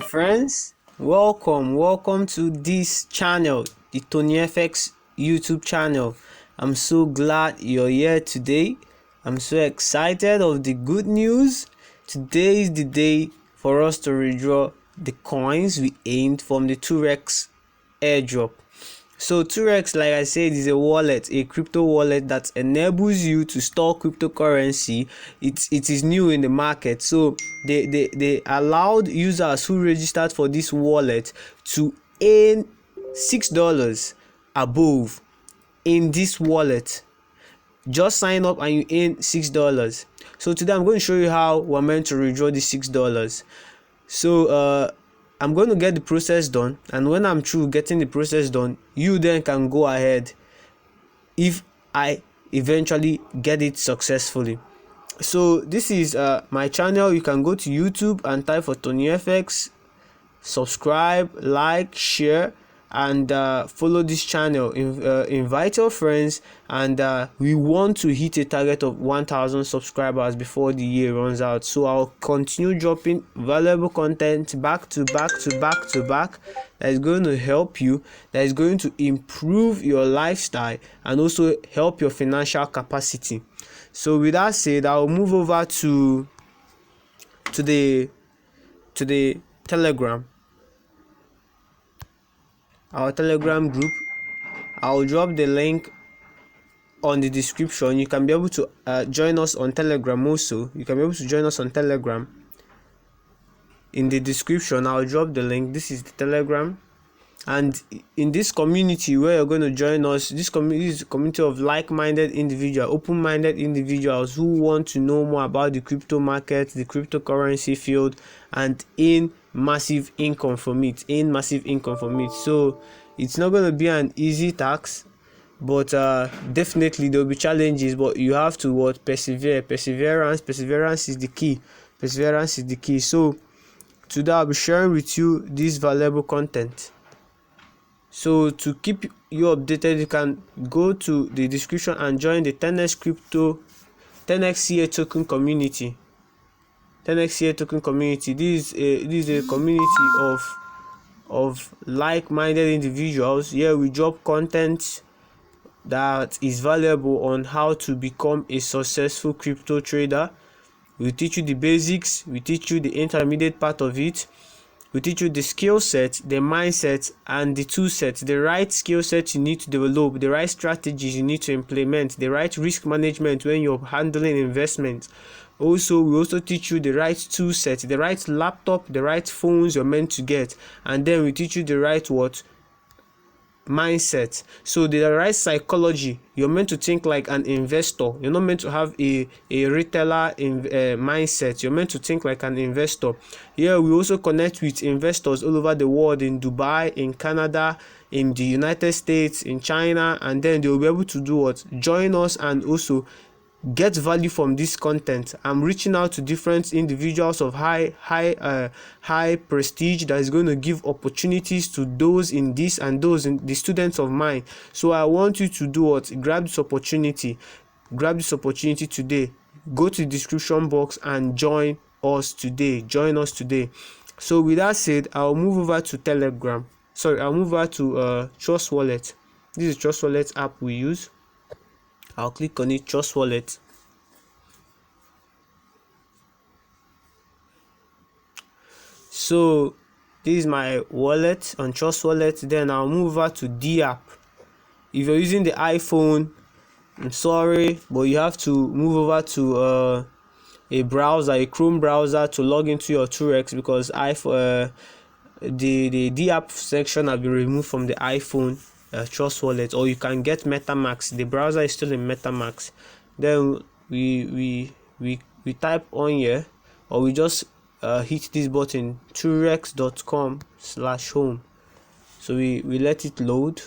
friends, welcome to this channel, the Twortex YouTube channel. I'm so glad you're here today. I'm so excited of the good news. Today is the day for us to withdraw the coins we aimed from the Twortex airdrop. So Twortex, like I said, is a wallet, a crypto wallet that enables you to store cryptocurrency. It is new in the market, so they allowed users who registered for this wallet to earn $6 above in this wallet. Just sign up and you earn $6. So today I'm going to show you how we're meant to withdraw the $6. So I'm going to get the process done, and when I'm through getting the process done, you then can go ahead if I eventually get it successfully. So this is my channel. You can go to YouTube and type for Twortex, subscribe, like, share, and follow this channel. Invite your friends, and we want to hit a target of 1,000 subscribers before the year runs out. So I'll continue dropping valuable content back to back that is going to help you, that is going to improve your lifestyle and also help your financial capacity. So with that said, I'll move over to the Telegram, our Telegram group. I'll drop the link on the description. You can be able to join us on Telegram also. You can be able to join us on Telegram. In the description, I'll drop the link. This is the Telegram, and in this community where you're going to join us, this community is a community of like-minded individuals, open-minded individuals who want to know more about the crypto market, the cryptocurrency field, and in massive income from it. So it's not going to be an easy task, but definitely there will be challenges, but you have to persevere. Perseverance is the key. So today I'll be sharing with you this valuable content. So to keep you updated, you can go to the description and join the 10x CA token community. 10x CA token community. This is a community of like-minded individuals. Here we drop content that is valuable on how to become a successful crypto trader. We teach you the basics, we teach you the intermediate part of it, we teach you the skill set, the mindset, and the tool set. The right skill set you need to develop, the right strategies you need to implement, the right risk management when you're handling investments. Also, we also teach you the right tool set, the right laptop, the right phones you're meant to get, and then we teach you the right mindset. So the right psychology. You're meant to think like an investor. You're not meant to have a retailer mindset. You're meant to think like an investor. Here we also connect with investors all over the world, in Dubai, in Canada, in the United States, in China, and then they'll be able to join us and also get value from this content. I'm reaching out to different individuals of high prestige that is going to give opportunities to those in this and those in the students of mine. So I want you to grab this opportunity today. Go to the description box and join us today. So with that said, I'll move over to Telegram. I'll move over to Trust Wallet. This is Trust Wallet app we use. I'll click on it, Trust Wallet. So this is my wallet on Trust Wallet. Then I'll move over to D app. If you're using the iPhone, I'm sorry, but you have to move over to a browser, a Chrome browser, to log into your Twortex, because the D app section has been removed from the iPhone Trust Wallet. Or you can get MetaMask. The browser is still in MetaMask. Then we type on here, or we just hit this button, twortex.com/home. So we let it load,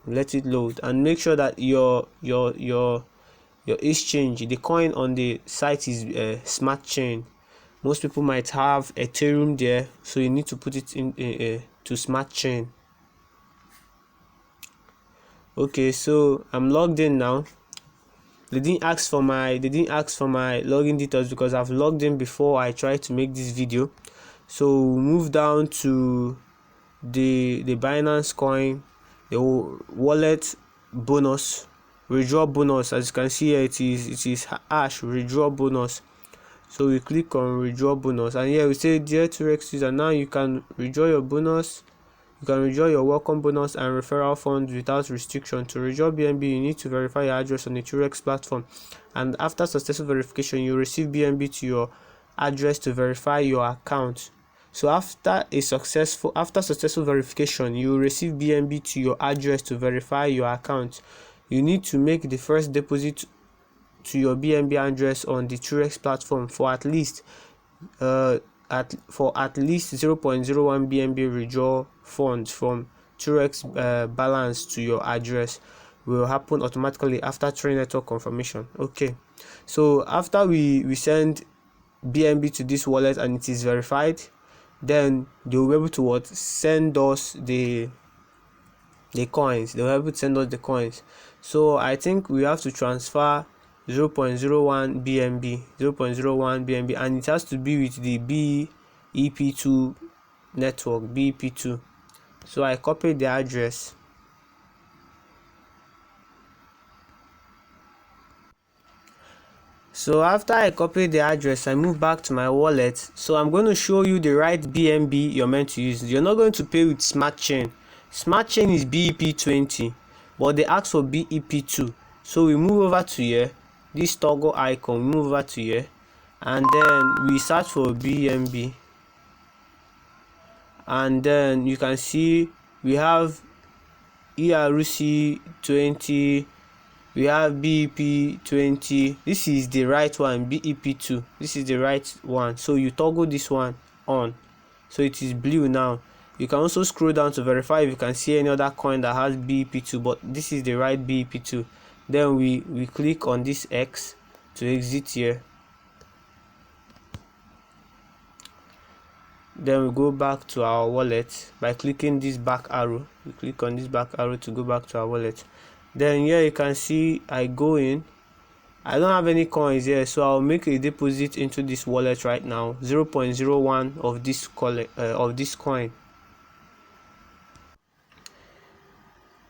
and make sure that your exchange, the coin on the site, is smart chain. Most people might have Ethereum there, so you need to put it in to smart chain. Okay, so I'm logged in now. They didn't ask for my login details because I've logged in before I tried to make this video. So move down to the Binance coin, the wallet bonus, withdraw bonus. As you can see here, it is hash withdraw bonus. So we click on withdraw bonus, and here we say dear Twortex user, now you can withdraw your bonus. You can withdraw your welcome bonus and referral funds without restriction. To withdraw BNB, you need to verify your address on the Twortex platform, and after successful verification, you receive BNB to your address to verify your account. So after successful verification, you will receive BNB to your address to verify your account. You need to make the first deposit to your BNB address on the Twortex platform for at least 0.01 BNB withdrawal funds from Twortex balance to your address will happen automatically after train network confirmation. Okay, so after we send BNB to this wallet and it is verified, then they will be able to send us the coins. They will be able to send us the coins. So I think we have to transfer 0.01 BNB, and it has to be with the BEP2 network, BEP2. So I copied the address. So after I copied the address, I move back to my wallet. So I'm going to show you the right BNB you're meant to use. You're not going to pay with Smart Chain. Smart Chain is BEP20, but they ask for BEP2. So we move over to here, this toggle icon, we move over to here, and then we search for BNB, and then you can see we have ERC20, we have BEP20. This is the right one, BEP2. This is the right one. So you toggle this one on, so it is blue now. You can also scroll down to verify if you can see any other coin that has BEP2, but this is the right BEP2. Then we click on this X to exit here. Then we go back to our wallet by clicking this back arrow. We click on this back arrow to go back to our wallet. Then here you can see I go in. I don't have any coins here, so I'll make a deposit into this wallet right now, 0.01 of this coin.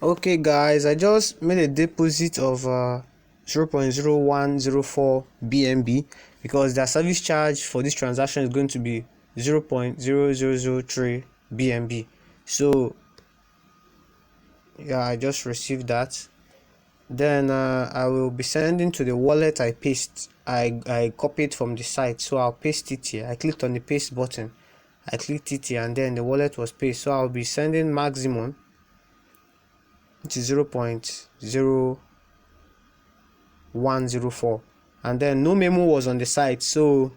Okay guys, I just made a deposit of 0.0104 BNB because the service charge for this transaction is going to be 0.0003 BNB. So yeah, I just received that. Then I will be sending to the wallet I copied from the site, so I'll paste it here. I clicked on the paste button, I clicked it here, and then the wallet was pasted. So I'll be sending maximum, which is 0.0104, and then no memo was on the site, so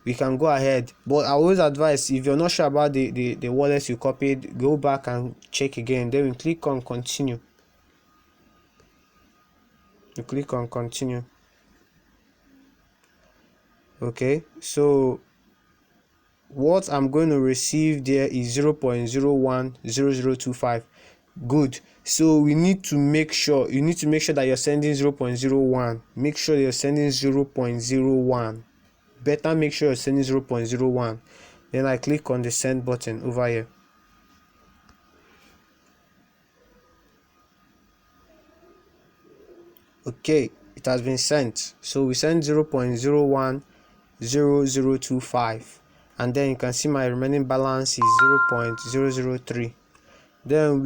we can go ahead. But I always advise, if you're not sure about the wallets you copied, go back and check again. Then we click on continue. You click on continue. Okay, so what I'm going to receive there is 0.010025. Good. So we need to make sure that you're sending 0.01. Make sure you're sending 0.01. Better make sure you're sending 0.01. Then I click on the send button over here. Okay, it has been sent. So we send 0.010025, and then you can see my remaining balance is 0.003. Then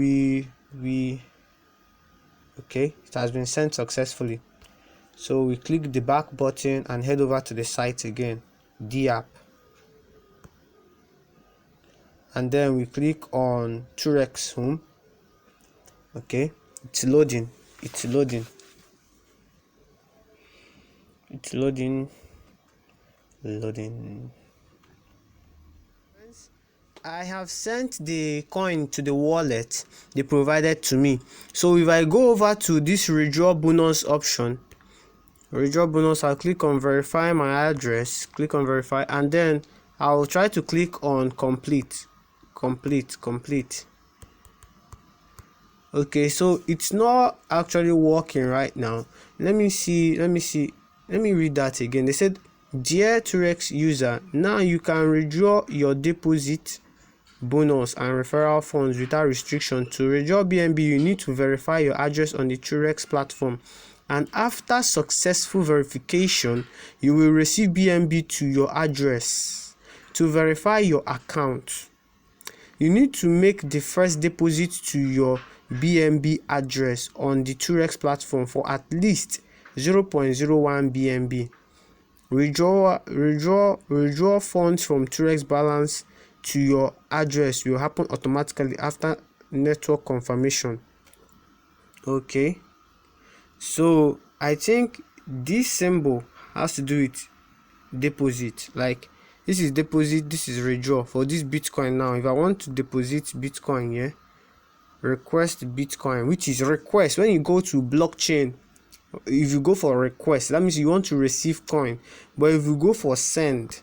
okay, it has been sent successfully. So we click the back button and head over to the site again, the app, and then we click on Twortex home. Okay, it's loading. I have sent the coin to the wallet they provided to me. So if I go over to this withdraw bonus option, I'll click on verify my address, click on verify, and then I'll try to click on complete. Okay, so it's not actually working right now. Let me read that again. They said Dear Twortex user, now you can withdraw your deposit, bonus and referral funds without restriction. To withdraw BNB, you need to verify your address on the Twortex platform, and after successful verification, you will receive BNB to your address. To verify your account, you need to make the first deposit to your BNB address on the Twortex platform for at least 0.01 BNB. Withdraw funds from Twortex balance to your address will happen automatically after network confirmation. Okay, so I think this symbol has to do with deposit. Like, this is deposit, this is withdraw. For this Bitcoin now, if I want to deposit Bitcoin, yeah, request Bitcoin, which is request. When you go to blockchain, if you go for request, that means you want to receive coin. But if you go for send,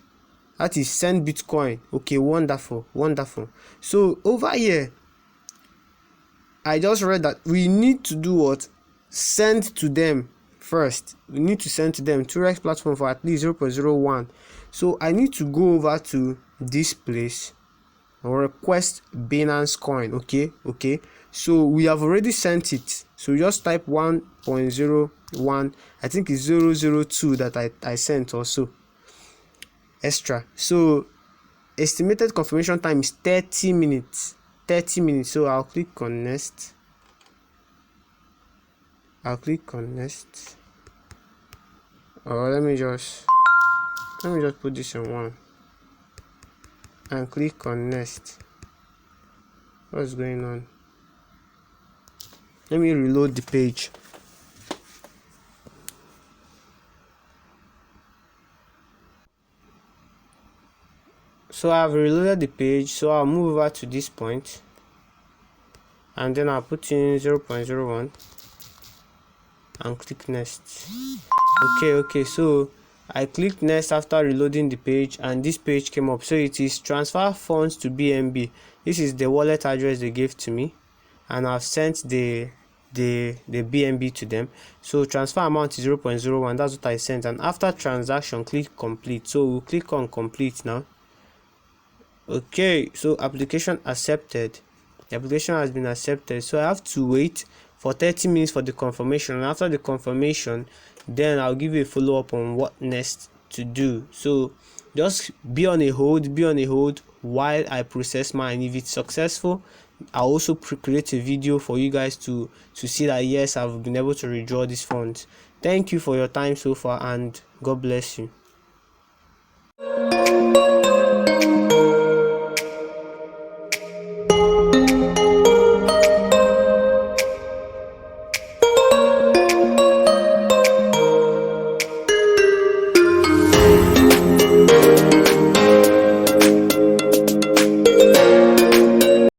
that is send Bitcoin. Okay, wonderful. So over here, I just read that we need to do what? Send to them first. We need to send to them Twortex platform for at least 0.01. So I need to go over to this place or request Binance coin. Okay, so we have already sent it. So just type 1.01. I think it's 002 that I sent also extra. So estimated confirmation time is 30 minutes. So I'll click on next. Or let me just put this on 1 and click on next. What's going on? Let me reload the page. So I've reloaded the page, so I'll move over to this point and then I'll put in 0.01 and click next. Okay, so I clicked next after reloading the page and this page came up. So it is transfer funds to BNB. This is the wallet address they gave to me and I've sent the BNB to them. So transfer amount is 0.01. that's what I sent, and after transaction click complete. So we'll click on complete now. Okay, so application accepted. The application has been accepted, so I have to wait for 30 minutes for the confirmation, and after the confirmation then I'll give you a follow-up on what next to do. So just be on a hold while I process mine. If it's successful, I'll also create a video for you guys to see that yes, I've been able to withdraw these funds. Thank you for your time so far and God bless you.